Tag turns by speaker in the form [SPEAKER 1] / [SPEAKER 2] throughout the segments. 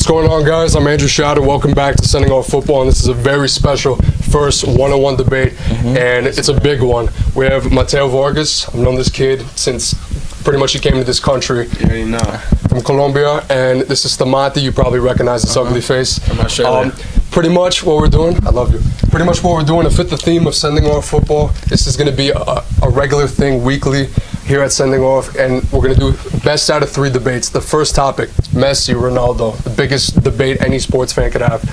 [SPEAKER 1] going on, guys? I'm Andrew Schott, and welcome back to Sending Off Football. And this is a very special first one-on-one debate, and it's a big one. We have Mateo Vargas. I've known this kid since pretty much he came to this country.
[SPEAKER 2] Yeah, you know.
[SPEAKER 1] From Colombia, and this is Stamati. You probably recognize this ugly face.
[SPEAKER 2] I'm not sure.
[SPEAKER 1] Pretty much what we're doing, I love you. Pretty much what we're doing to fit the theme of Sending Off Football. This is going to be a regular thing weekly here at Sending Off, and we're going to do best out of 3 debates. The first topic, Messi, Ronaldo, the biggest debate any sports fan could have.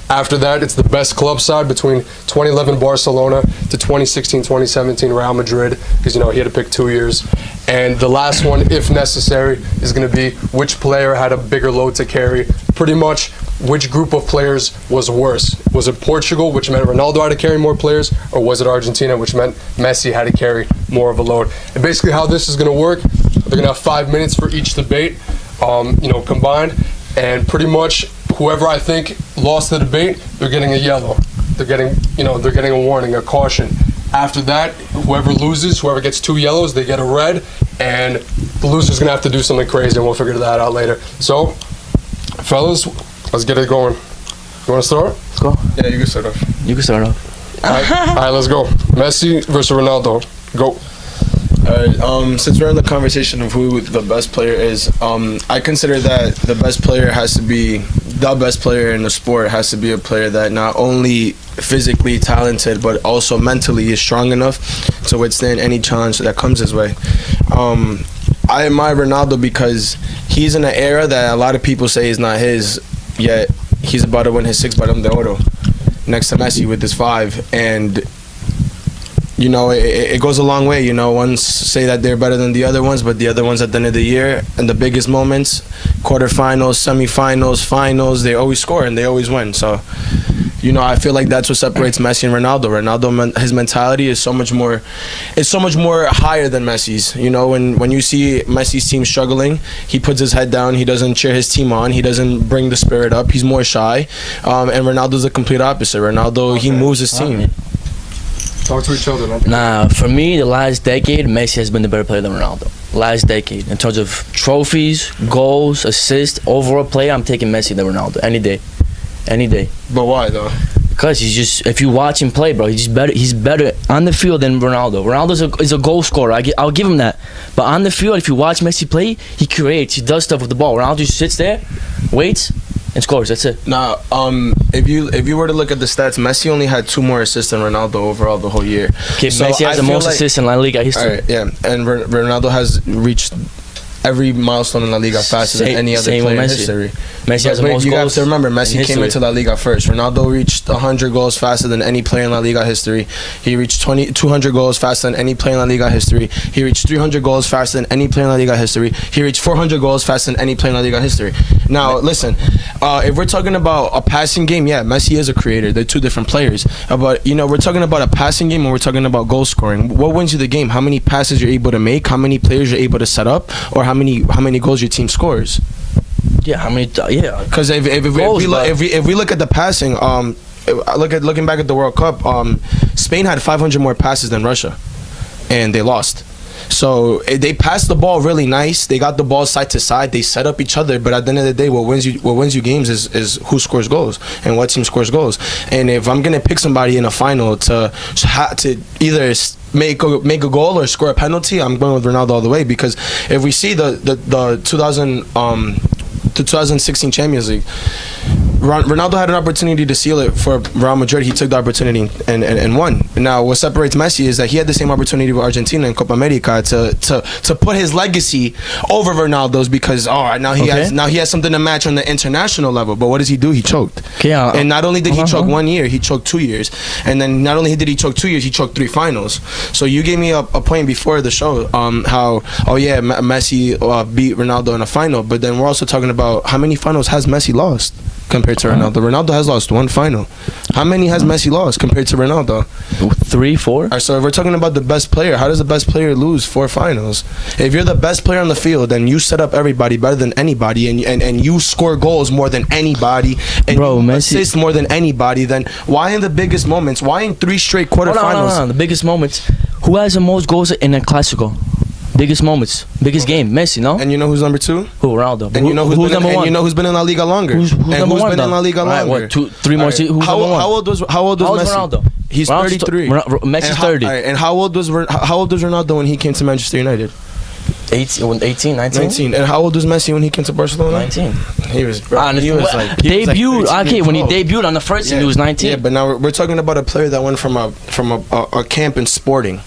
[SPEAKER 1] After that, it's the best club side between 2011 Barcelona to 2016-2017 Real Madrid, because, you know, he had to pick 2 years. And the last one, if necessary, is going to be which player had a bigger load to carry. Pretty much, which group of players was worse? Was it Portugal, which meant Ronaldo had to carry more players, or was it Argentina, which meant Messi had to carry more of a load? And basically how this is going to work, they're going to have 5 minutes for each debate, combined, and pretty much whoever I think lost the debate, they're getting a yellow. They're getting a warning, a caution. After that, whoever loses, whoever gets 2 yellows, they get a red, and the loser's gonna have to do something crazy, and we'll figure that out later. So, fellas, let's get it going. You wanna start?
[SPEAKER 3] Let's go.
[SPEAKER 2] Yeah, you can start off.
[SPEAKER 3] You can start off.
[SPEAKER 1] All right, let's go. Messi versus Ronaldo. Go.
[SPEAKER 2] Alright, since we're in the conversation of who the best player is, I consider that the best player in the sport has to be a player that not only physically talented but also mentally is strong enough to withstand any challenge that comes his way. I admire Ronaldo because he's in an era that a lot of people say is not his, yet he's about to win his 6 Balón de Oro next to Messi with his 5, and you know, it goes a long way. You know, ones say that they're better than the other ones, but the other ones at the end of the year, in the biggest moments, quarterfinals, semifinals, finals, they always score and they always win. So, you know, I feel like that's what separates Messi and Ronaldo. Ronaldo, his mentality is so much more higher than Messi's. You know, when you see Messi's team struggling, he puts his head down. He doesn't cheer his team on. He doesn't bring the spirit up. He's more shy. And Ronaldo's the complete opposite. Ronaldo, he moves his team.
[SPEAKER 1] Talk to each other, man.
[SPEAKER 3] Nah, for me, the last decade, Messi has been the better player than Ronaldo. Last decade, in terms of trophies, goals, assists, overall play, I'm taking Messi than Ronaldo any day. Any day.
[SPEAKER 2] But why though?
[SPEAKER 3] Because he's just, if you watch him play, bro, he's better on the field than Ronaldo. Ronaldo is a goal scorer. I'll give him that. But on the field, if you watch Messi play, he creates, he does stuff with the ball. Ronaldo just sits there, waits, and scores. That's it.
[SPEAKER 2] Now, if you were to look at the stats, Messi only had 2 more assists than Ronaldo overall the whole year.
[SPEAKER 3] Okay, so Messi has the most assists in La Liga history.
[SPEAKER 2] All right, yeah, and Ronaldo has reached every milestone in La Liga faster than any other player in history.
[SPEAKER 3] Messi has the most goals.
[SPEAKER 2] You have to remember, Messi came into La Liga first. Ronaldo reached 100 goals faster than any player in La Liga history. He reached 200 goals faster than any player in La Liga history. He reached 300 goals faster than any player in La Liga history. He reached 400 goals faster than any player in La Liga history. Now, listen, if we're talking about a passing game, yeah, Messi is a creator. They're 2 different players. But, you know, we're talking about a passing game and we're talking about goal scoring. What wins you the game? How many passes you're able to make? How many players you're able to set up? Or how many goals your team scores?
[SPEAKER 3] Yeah, how many? Yeah.
[SPEAKER 2] Because if we look at the passing, looking back at the World Cup, Spain had 500 more passes than Russia, and they lost. So they passed the ball really nice. They got the ball side to side. They set up each other. But at the end of the day, what wins you games is who scores goals and what team scores goals. And if I'm gonna pick somebody in a final to either make a goal or score a penalty, I'm going with Ronaldo all the way. Because if we see the 2016 Champions League, Ronaldo had an opportunity to seal it for Real Madrid. He took the opportunity and won. Now, what separates Messi is that he had the same opportunity with Argentina in Copa America to put his legacy over Ronaldo's, because now he has something to match on the international level. But what does he do? He choked. And not only did he choke 1 year, he choked 2 years. And then not only did he choke 2 years, he choked 3 finals. So you gave me a point before the show, how Messi beat Ronaldo in a final. But then we're also talking about how many finals has Messi lost compared to Ronaldo. Ronaldo has lost 1 final. How many has Messi lost compared to Ronaldo?
[SPEAKER 3] 3, 4.
[SPEAKER 2] All right, so if we're talking about the best player, how does the best player lose 4 finals? If you're the best player on the field and you set up everybody better than anybody, and you score goals more than anybody, and you assist more than anybody, then why in the biggest moments? Why in 3 straight quarterfinals?
[SPEAKER 3] No, the biggest moments. Who has the most goals in a Clásico? Biggest moments, biggest game, Messi, no?
[SPEAKER 2] And you know who's number 2?
[SPEAKER 3] Who, Ronaldo?
[SPEAKER 2] And you know
[SPEAKER 3] who's number 1?
[SPEAKER 2] And you know who's been in La Liga longer?
[SPEAKER 3] Who's
[SPEAKER 2] and
[SPEAKER 3] number
[SPEAKER 2] who's
[SPEAKER 3] 1?
[SPEAKER 2] been in La Liga
[SPEAKER 3] Right,
[SPEAKER 2] longer?
[SPEAKER 3] what, 2, 3 more seasons? Who's
[SPEAKER 2] How
[SPEAKER 3] number 1?
[SPEAKER 2] old was Messi?
[SPEAKER 3] Ronaldo?
[SPEAKER 2] He's
[SPEAKER 3] Ronaldo's
[SPEAKER 2] 33.
[SPEAKER 3] Messi's 30.
[SPEAKER 2] And how old was Ronaldo when he came to Manchester United?
[SPEAKER 3] 18, 19?
[SPEAKER 2] 19. And how old was Messi when he came to Barcelona?
[SPEAKER 3] 19.
[SPEAKER 2] He was.
[SPEAKER 3] Debuted. Okay, when he debuted on the first team, he was 19.
[SPEAKER 2] Yeah, but now we're talking about a player that went from a camp in Sporting.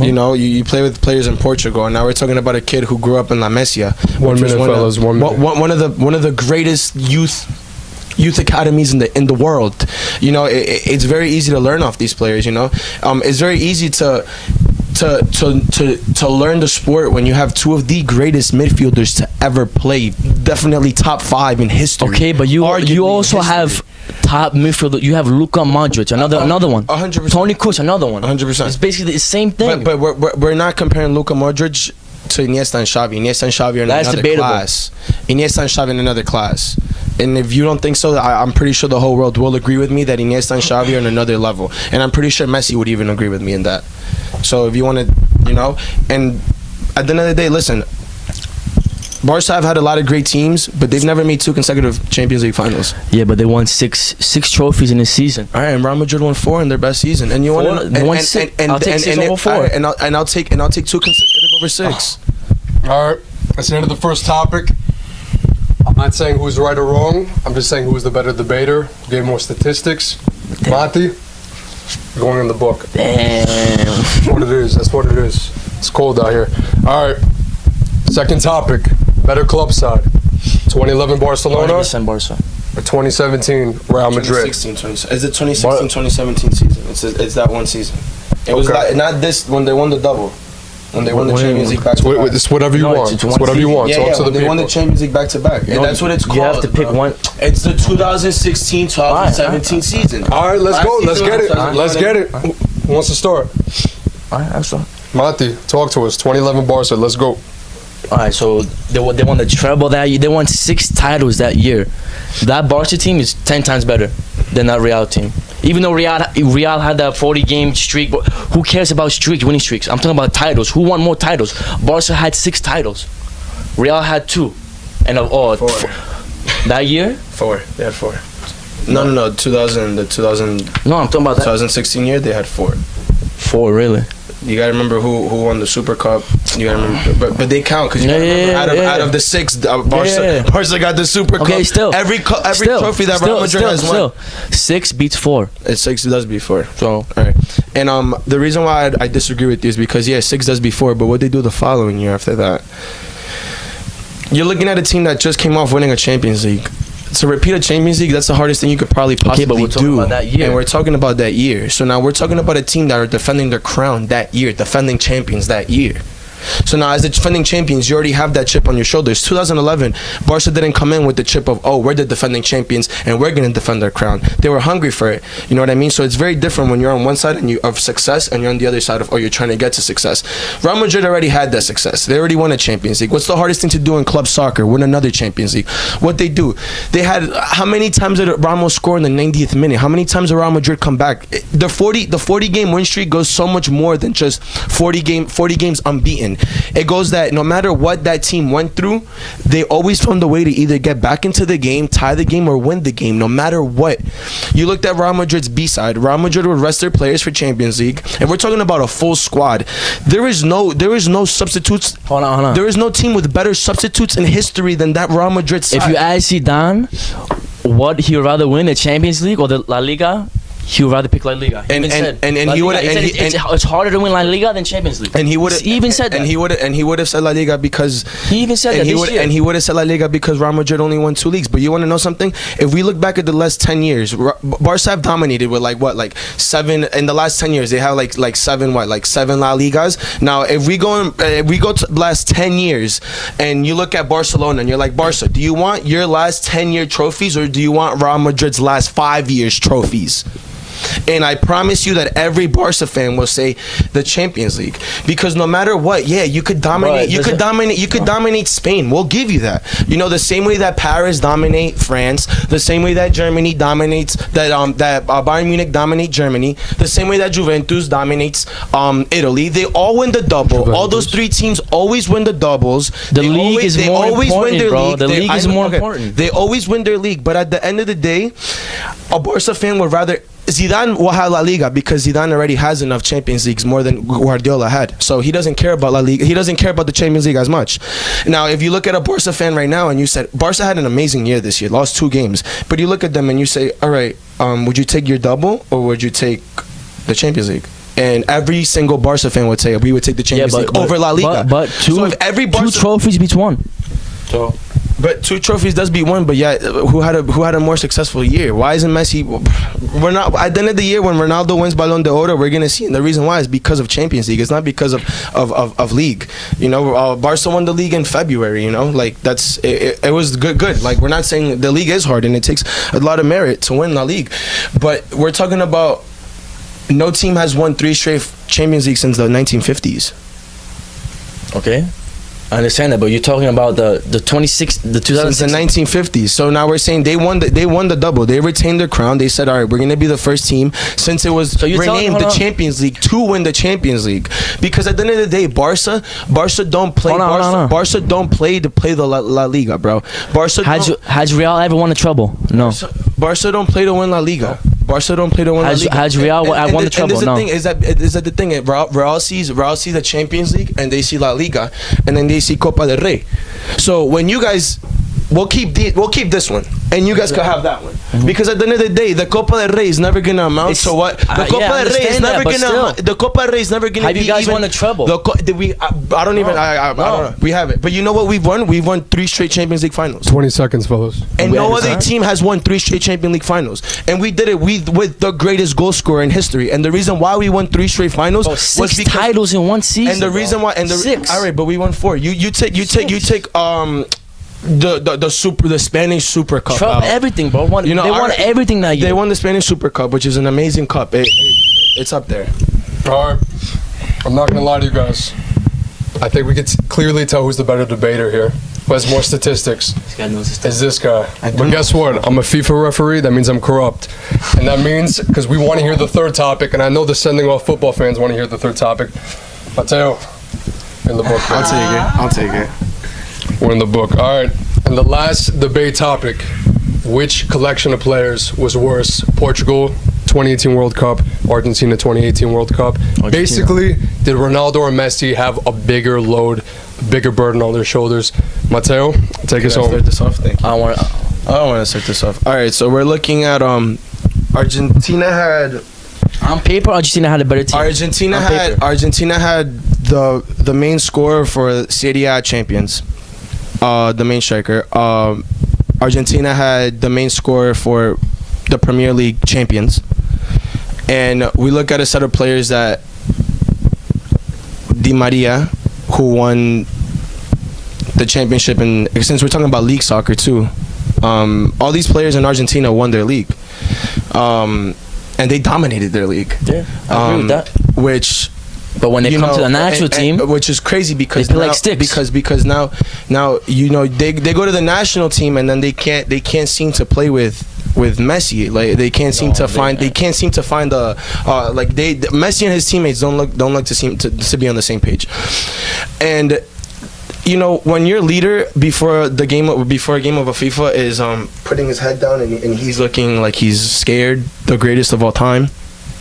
[SPEAKER 2] You know, you play with players in Portugal, and now we're talking about a kid who grew up in La Masia.
[SPEAKER 1] 1 minute, fellas. 1 minute.
[SPEAKER 2] One of the greatest youth academies in the world. You know, it's very easy to learn off these players. You know, it's very easy to learn the sport when you have 2 of the greatest midfielders to ever play. Definitely top 5 in history.
[SPEAKER 3] Okay, but you also have top midfielder. You have Luka Modric, another one.
[SPEAKER 2] 100%.
[SPEAKER 3] Tony Kroos, another one.
[SPEAKER 2] 100%.
[SPEAKER 3] It's basically the same thing.
[SPEAKER 2] But we're not comparing Luka Modric to Iniesta and Xavi. Iniesta and Xavi are in
[SPEAKER 3] That's
[SPEAKER 2] another
[SPEAKER 3] debatable.
[SPEAKER 2] class. Iniesta and Xavi in another class. And if you don't think so, I'm pretty sure the whole world will agree with me that Iniesta and Xavi are on another level. And I'm pretty sure Messi would even agree with me in that. So if you want to, you know, and at the end of the day, listen, Barca have had a lot of great teams, but they've never made 2 consecutive Champions League finals.
[SPEAKER 3] Yeah, but they won six trophies in a season.
[SPEAKER 2] All right, and Real Madrid won 4 in their best season. And you want
[SPEAKER 3] They won 6. I'll take 6 over 4.
[SPEAKER 2] And I'll take 2 consecutive over 6.
[SPEAKER 1] All right, that's the end of the first topic. I'm not saying who's right or wrong. I'm just saying who's the better debater, who gave more statistics. Mati, going in the book.
[SPEAKER 3] Damn.
[SPEAKER 1] That's what it is. That's what it is. It's cold out here. All right, second topic. Better club side. 2011 Barcelona
[SPEAKER 3] 100% Barca.
[SPEAKER 1] or 2017 Real Madrid?
[SPEAKER 2] 2016, is it 2016-2017 season? It's that one season. It was not this when they won the double. When they won the Champions League back to back.
[SPEAKER 1] It's whatever you want. It's whatever you want. Talk to the
[SPEAKER 2] they
[SPEAKER 1] people.
[SPEAKER 2] won the Champions League back to back. And that's what it's called.
[SPEAKER 3] You have to pick one.
[SPEAKER 2] It's the 2016-2017 season.
[SPEAKER 1] All right, let's go. Let's get it.
[SPEAKER 3] Alright.
[SPEAKER 1] Let's get it. Who wants to start?
[SPEAKER 3] Alright, that's all.
[SPEAKER 1] Mati, talk to us. 2011 Barca. Let's go.
[SPEAKER 3] Alright, so they won the treble that year. They won 6 titles that year. That Barca team is 10 times better than that Real team. Even though Real had that 40-game streak, but who cares about winning streaks? I'm talking about titles. Who won more titles? Barca had 6 titles. Real had 2. And
[SPEAKER 2] 4.
[SPEAKER 3] That year?
[SPEAKER 2] 4. They had 4. No. 2000.
[SPEAKER 3] No, I'm talking about that.
[SPEAKER 2] 2016 year, they had 4.
[SPEAKER 3] 4, really?
[SPEAKER 2] You gotta remember who won the Super Cup. You gotta remember, but they count because out of the 6, Barca got the Super Cup.
[SPEAKER 3] Okay, still
[SPEAKER 2] every trophy that Real Madrid has won.
[SPEAKER 3] 6 beats 4.
[SPEAKER 2] 6 does beat 4.
[SPEAKER 3] So
[SPEAKER 2] all right, and the reason why I disagree with you is because 6 does beat 4, but what they do the following year after that, you're looking at a team that just came off winning a Champions League. To repeat a Champions League, that's the hardest thing you could probably possibly
[SPEAKER 3] but we're talking
[SPEAKER 2] do.
[SPEAKER 3] about that year.
[SPEAKER 2] And we're talking about that year. So now we're talking about a team that are defending their crown that year, defending champions that year. So now as the defending champions, you already have that chip on your shoulders. 2011, Barca didn't come in with the chip of, oh, we're the defending champions and we're going to defend our crown. They were hungry for it. You know what I mean? So it's very different when you're on one side of success and you're on the other side of, oh, you're trying to get to success. Real Madrid already had that success. They already won a Champions League. What's the hardest thing to do in club soccer? Win another Champions League. What they do, they had, how many times did Ramos score in the 90th minute? How many times did Real Madrid come back? The 40 game win streak goes so much more than just 40 games unbeaten. It goes that no matter what that team went through, they always found a way to either get back into the game, tie the game, or win the game, no matter what. You looked at Real Madrid's B-side. Real Madrid would rest their players for Champions League, and we're talking about a full squad. There is no substitutes.
[SPEAKER 3] Hold on.
[SPEAKER 2] There is no team with better substitutes in history than that Real Madrid side.
[SPEAKER 3] If you ask Zidane what he would rather win, the Champions League or the La Liga, he would rather pick La Liga. He would. It's harder to win La Liga than Champions League.
[SPEAKER 2] And he would.
[SPEAKER 3] He even said that.
[SPEAKER 2] And he would have said La Liga because
[SPEAKER 3] he even said that this year.
[SPEAKER 2] And he would have said La Liga because Real Madrid only won 2 leagues. But you want to know something? If we look back at the last 10 years, Barca have dominated with like 7 in the last 10 years. They have like 7 La Ligas. Now if we go to the last 10 years and you look at Barcelona and you're like, Barca, do you want your last 10-year trophies or do you want Real Madrid's last 5 years trophies? And I promise you that every Barca fan will say the Champions League, because no matter what, yeah, you could dominate. You could dominate Spain. We'll give you that. You know, the same way that Paris dominate France, the same way that Germany dominates that Bayern Munich dominate Germany, the same way that Juventus dominates Italy. They all win the double. All those three teams always win the doubles.
[SPEAKER 3] The league is more important, bro. The league is more important.
[SPEAKER 2] They always win their league, but at the end of the day, a Barca fan would rather Zidane will have La Liga because Zidane already has enough Champions Leagues, more than Guardiola had. So he doesn't care about La Liga. He doesn't care about the Champions League as much. Now, if you look at a Barca fan right now and you said Barca had an amazing year this year, lost 2 games, but you look at them and you say, all right, would you take your double or would you take the Champions League? And every single Barca fan would say we would take the Champions League over La Liga.
[SPEAKER 3] But two trophies beats one.
[SPEAKER 2] So. But 2 trophies does beat 1, but yeah, who had a more successful year? Why isn't Messi? We're not at the end of the year when Ronaldo wins Ballon d'Or, we're gonna see. And the reason why is because of Champions League. It's not because of league. You know, Barca won the league in February. You know, like it was good. Like, we're not saying the league is hard and it takes a lot of merit to win La Ligue, but we're talking about no team has won 3 straight Champions League since the 1950s.
[SPEAKER 3] Okay. I understand that, but you're talking about the 2006.
[SPEAKER 2] Since the 1950s. So now we're saying they won the double. They retained their crown. They said, all right, we're gonna be the first team since it was renamed the Champions League to win the Champions League. Because at the end of the day, Barca don't play. Barca don't play to play the La Liga, bro.
[SPEAKER 3] Has Real ever won a treble? No.
[SPEAKER 2] Barca don't play to win La Liga. Barca don't play to win La Liga.
[SPEAKER 3] Has Real won the treble? No.
[SPEAKER 2] Is that the thing? Real sees the Champions League and they see La Liga, and then they see Copa del Rey. So when you guys, we'll keep this one, and you guys can have that one, because at the end of the day, the Copa del Rey is never gonna amount to what the Copa del Rey is never gonna. The Copa del Rey is never gonna.
[SPEAKER 3] Have you guys won a treble?
[SPEAKER 2] I don't know. We haven't. But you know what we've won? We've won 3 straight Champions League finals.
[SPEAKER 1] 20 seconds, fellas.
[SPEAKER 2] And no other team has won 3 straight Champions League finals. And we did it with the greatest goal scorer in history. And the reason why we won 3 straight finals
[SPEAKER 3] was 6 titles in one season.
[SPEAKER 2] And the reason why, 6. All right, but we won 4. You take the Spanish Super Cup.
[SPEAKER 3] Everything, bro. They won everything that year.
[SPEAKER 2] They won the Spanish Super Cup, which is an amazing cup. It's up there.
[SPEAKER 1] All right. I'm not gonna lie to you guys. I think we could clearly tell who's the better debater here. Who has more statistics?
[SPEAKER 3] This guy knows his stuff.
[SPEAKER 1] Is this guy. But guess what? I'm a FIFA referee. That means I'm corrupt. And that means, because we want to hear the third topic, and I know the sending off football fans want to hear the third topic. Mateo, in the book.
[SPEAKER 2] I'll take it.
[SPEAKER 1] We're in the book. All right. And the last debate topic: which collection of players was worse? Portugal 2018 World Cup, Argentina 2018 World Cup.
[SPEAKER 3] Argentina.
[SPEAKER 1] Basically, did Ronaldo or Messi have a bigger load, a bigger burden on their shoulders? Mateo, take us home.
[SPEAKER 2] Start this off? Thank you.
[SPEAKER 3] I don't want to start this off.
[SPEAKER 2] All right, so we're looking at Argentina had.
[SPEAKER 3] On paper, Argentina had a better team.
[SPEAKER 2] Argentina had the main scorer for Serie A champions, the main striker. Argentina had the main scorer for the Premier League champions. And we look at a set of players that Di Maria, who won the championship, and since we're talking about league soccer too, all these players in Argentina won their league, and they dominated their league.
[SPEAKER 3] Yeah, I agree with that. But when they come to the national team,
[SPEAKER 2] which is crazy because
[SPEAKER 3] they play like sticks.
[SPEAKER 2] Because now you know they go to the national team and then they can't seem to play with Messi. Like they can't seem to find the Messi and his teammates don't look to be on the same page. And you know, when your leader before a game of a FIFA is putting his head down and he's looking like he's scared, the greatest of all time,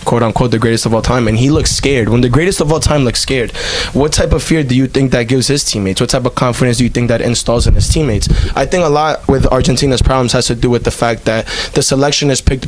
[SPEAKER 2] quote unquote the greatest of all time, and he looks scared. When the greatest of all time looks scared, what type of fear do you think that gives his teammates? What type of confidence do you think that installs in his teammates? I think a lot with Argentina's problems has to do with the fact that the selection is picked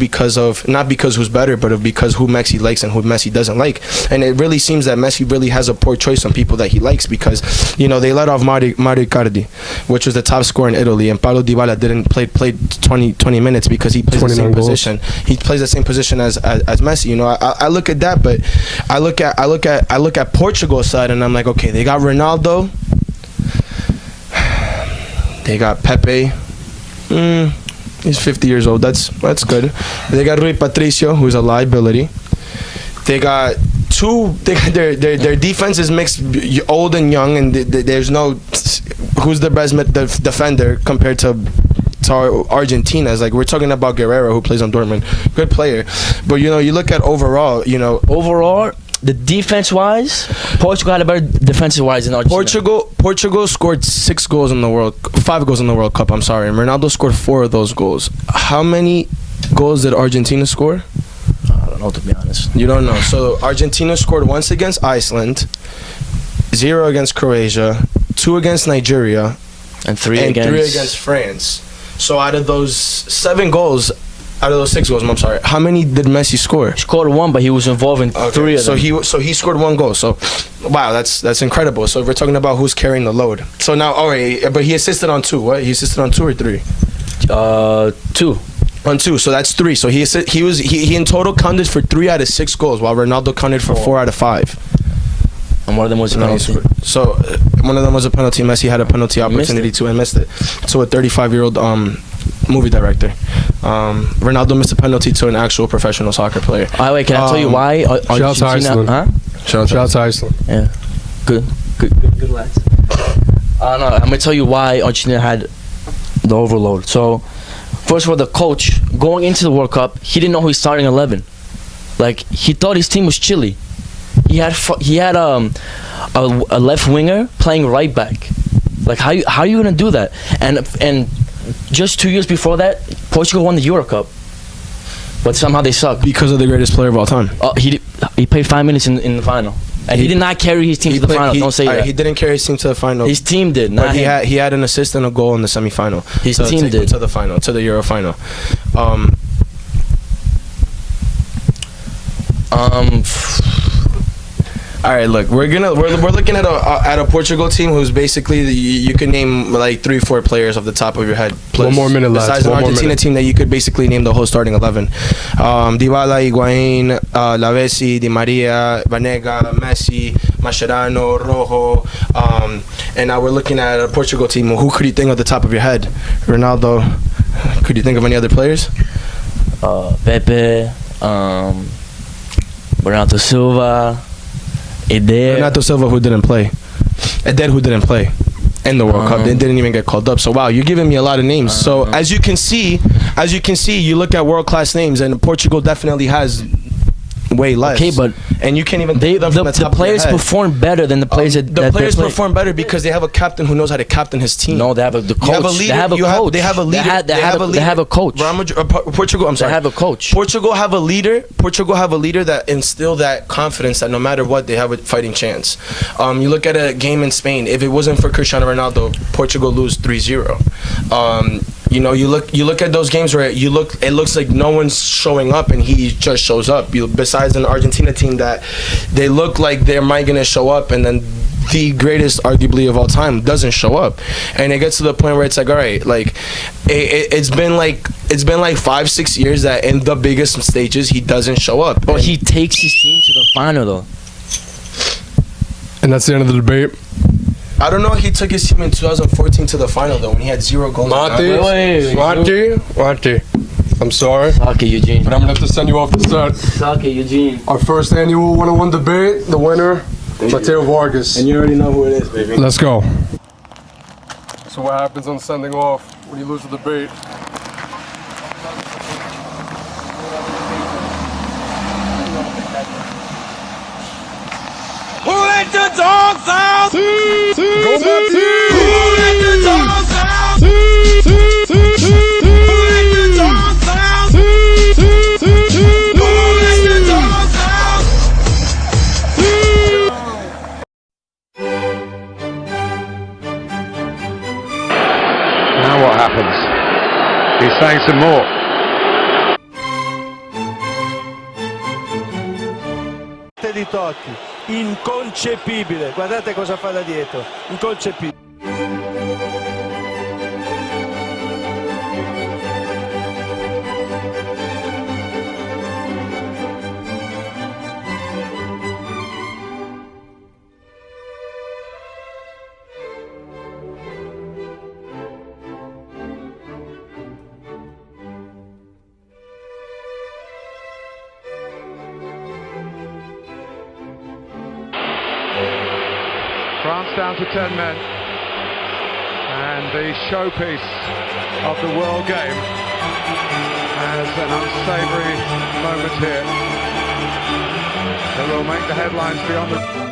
[SPEAKER 2] not because who's better, but because who Messi likes and who Messi doesn't like. And it really seems that Messi really has a poor choice on people that he likes, because you know they let off Mario Icardi, which was the top scorer in Italy, and Paulo Dybala didn't play 20 minutes because he plays the same position. He plays the same position as Messi. You know, I look at that, but I look at Portugal's side, and I'm like, okay, they got Ronaldo, they got Pepe. He's 50 years old. That's good. They got Rui Patricio, who's a liability. They got their defense is mixed, old and young, and there's no who's the best defender compared to Argentina's. Like, we're talking about Guerrero, who plays on Dortmund, good player, but you look at overall,
[SPEAKER 3] the defense-wise, Portugal had a better defensive-wise than Argentina.
[SPEAKER 2] Portugal scored 5 goals in the World Cup. I'm sorry, and Ronaldo scored 4 of those goals. How many goals did Argentina score?
[SPEAKER 3] I don't know, to be honest.
[SPEAKER 2] You don't know. So Argentina scored once against Iceland, 0 against Croatia, 2 against Nigeria,
[SPEAKER 3] and 3
[SPEAKER 2] against France. So out of those 6 goals, I'm sorry, how many did Messi score?
[SPEAKER 3] He scored 1, but he was involved in 3 of them.
[SPEAKER 2] So he scored 1 goal. So, wow, that's incredible. So we're talking about who's carrying the load. So now, all right, but he assisted on 2. What? He assisted on 2 or 3?
[SPEAKER 3] 2.
[SPEAKER 2] On 2. So that's 3. So he in total counted for 3 out of 6 goals, while Ronaldo counted for 4 out of 5.
[SPEAKER 3] And one of them was a penalty.
[SPEAKER 2] So one of them was a penalty. Messi had a penalty opportunity too and missed it. So a 35-year-old movie director. Ronaldo missed a penalty to an actual professional soccer player.
[SPEAKER 3] Wait, can I tell you why
[SPEAKER 1] Shout out to Iceland.
[SPEAKER 3] Huh?
[SPEAKER 1] Shout out to Iceland.
[SPEAKER 3] Yeah. Good lads. No, I'm gonna tell you why Argentina had the overload. So, first of all, the coach going into the World Cup, he didn't know who he's starting 11. Like, he thought his team was chilly. He had a left winger playing right back. Like, how are you gonna do that? And just 2 years before that, Portugal won the Euro Cup, but somehow they suck
[SPEAKER 2] because of the greatest player of all time.
[SPEAKER 3] He played 5 minutes in the final, and he did not carry his team to the final. Don't say that.
[SPEAKER 2] He didn't carry his team to the final.
[SPEAKER 3] His team did.
[SPEAKER 2] But he had an assist and a goal in the semifinal.
[SPEAKER 3] His team did
[SPEAKER 2] to the final, to the Euro final. All right, look, we're looking at a Portugal team who's basically you can name like 3-4 players off the top of your head.
[SPEAKER 1] One more minute left.
[SPEAKER 2] Besides an Argentina team that you could basically name the whole starting 11. Dybala, Higuain, Lavezzi, Di Maria, Vanega, Messi, Mascherano, Rojo, and now we're looking at a Portugal team. Who could you think of the top of your head? Ronaldo. Could you think of any other players?
[SPEAKER 3] Pepe, Bernardo Silva.
[SPEAKER 2] Renato Silva, who didn't play. Eder, who didn't play in the World Cup. They didn't even get called up. So wow, you're giving me a lot of names. So as you can see, you look at world-class names, and Portugal definitely has way less.
[SPEAKER 3] Okay, but
[SPEAKER 2] and you can't even
[SPEAKER 3] the players perform better than the players
[SPEAKER 2] the players perform better because they have a captain who knows how to captain his team.
[SPEAKER 3] No, they have the coach. They have a coach.
[SPEAKER 2] They have a leader.
[SPEAKER 3] They have a coach.
[SPEAKER 2] Portugal. I'm sorry.
[SPEAKER 3] They have a coach.
[SPEAKER 2] Portugal have a leader. Portugal have a leader that instill that confidence that no matter what they have a fighting chance. You look at a game in Spain. If it wasn't for Cristiano Ronaldo, Portugal lose 3-0. You look at those games where it looks like no one's showing up and he just shows up. Besides an Argentina team that they look like they might gonna show up, and then the greatest arguably of all time doesn't show up, and it gets to the point where it's like, all right, like it's been like 5-6 years that in the biggest stages he doesn't show up.
[SPEAKER 3] But he takes his team to the final though.
[SPEAKER 1] And that's the end of the debate.
[SPEAKER 2] I don't know if he took his team in 2014 to the final though when he had 0 goals.
[SPEAKER 1] Mati, I'm sorry.
[SPEAKER 3] Suck it, Eugene.
[SPEAKER 1] But I'm gonna have to send you off the set.
[SPEAKER 3] Suck it, Eugene.
[SPEAKER 1] Our first annual 101 debate, the winner, Mateo Vargas.
[SPEAKER 2] And you already know who it is, baby.
[SPEAKER 1] Let's go. So what happens on sending off when you lose the debate?
[SPEAKER 4] Who let the dogs out?
[SPEAKER 1] Go Mati!
[SPEAKER 4] Who let the dogs out? Who let the dogs out? Who let the dogs out?
[SPEAKER 5] Now what happens? He's saying some more.
[SPEAKER 6] Di Totti, inconcepibile, guardate cosa fa da dietro, inconcepibile.
[SPEAKER 5] down to 10 men. And the showpiece of the World Game has an unsavoury moment here that will make the headlines beyond the...